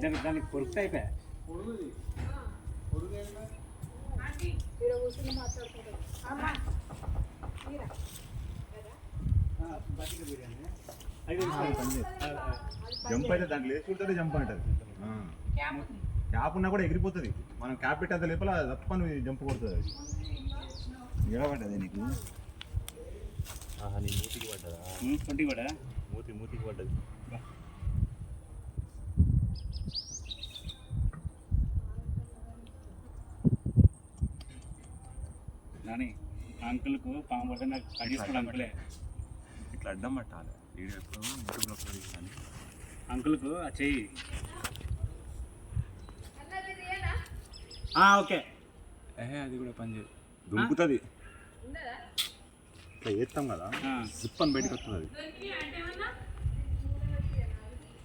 దానికి కొరుకుతా అయిపోయా జంప్ అయితే దానికి లేచుకుంటే జంప్ అంటది. క్యాప్ ఉన్నా కూడా ఎగిరిపోతుంది. మనం క్యాప్ పెట్టేంత లోపల తప్పని జంప్ కొడుతుంది. అది ఎడబడ్డది నీకు. నీ మూతికి పడ్డదా? ట్వంటీ కూడా మూతికి పడ్డది. నాని అంకుల్కు పాము పడితే నాకు కట్ చేసుకోవడం అంకులే ఇట్లా అడ్డం పట్టాలి. వీడియో ఎప్పుడు యూట్యూబ్లో అప్లోడ్ చేయాలి. అంకుల్కు ఆ చెయ్యి ఓకే. అది కూడా పని చేయదు, దుంకుతుంది. ఇట్లా వేస్తాం కదా, జిప్ అని బయటకు వస్తుంది.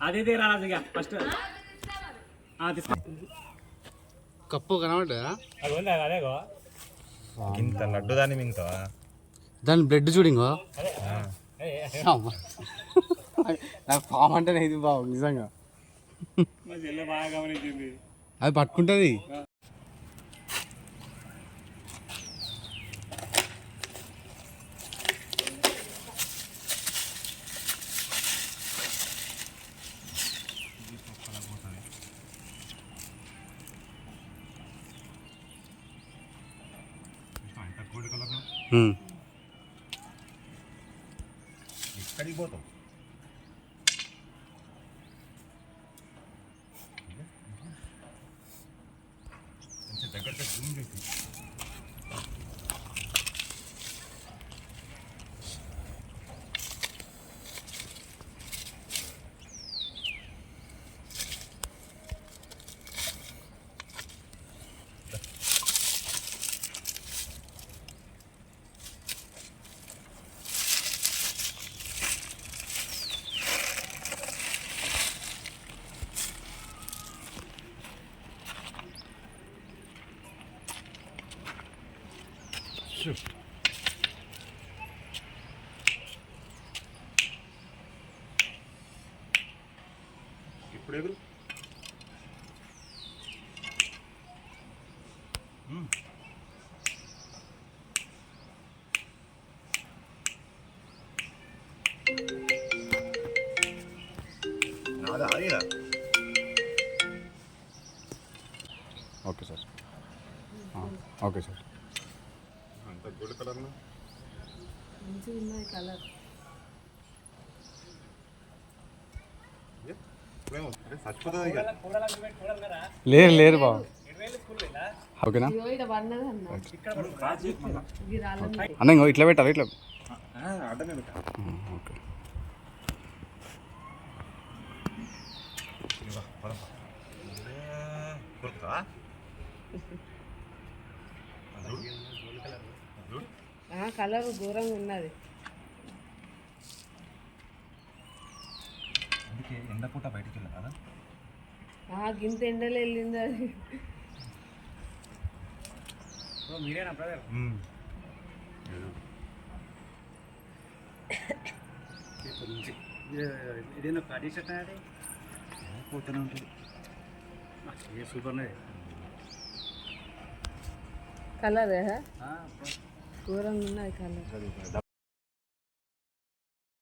అది అదే రాదు ఇక ఫస్ట్ కప్పు కనబడ్డా? అది ఉంది అదేగో ఇంత లడ్డు దాన్ని మింగుతావా? దాని బ్లడ్ చూడింగో. నాకు పాము అంటేనే ఇది బాబు నిజంగా. బాగా గమనించింది. అది పట్టుకుంటుంది. ఎక్కడికి పోతాం? కొంచెం దగ్గరగా జూమ్ చేసి ఇప్పుడు ఎగురు. నాదా ఆగిరా. Okay sir, okay sir. అంత గోల్డ్ కలర్లో మంచిగా ఉన్నది కలర్. లేరు లేరు బాబు. ఓకేనా అన్న, ఇంకో ఇట్లా పెట్టాలి. ఇట్లా ఓకే. కలర్ ఘోరంగా ఉన్నది. అందుకే ఎండపూట బయటికి వెళ్ళా కదా. గింత ఎండలో వెళ్ళింది అది. మీరేనా బ్రదర్? ఇదేనా పార్టీ షర్ట్ అది పోతూనే ఉంటుంది. సూపర్ కలర్ ఘోరంగా ఉన్నది కలర్.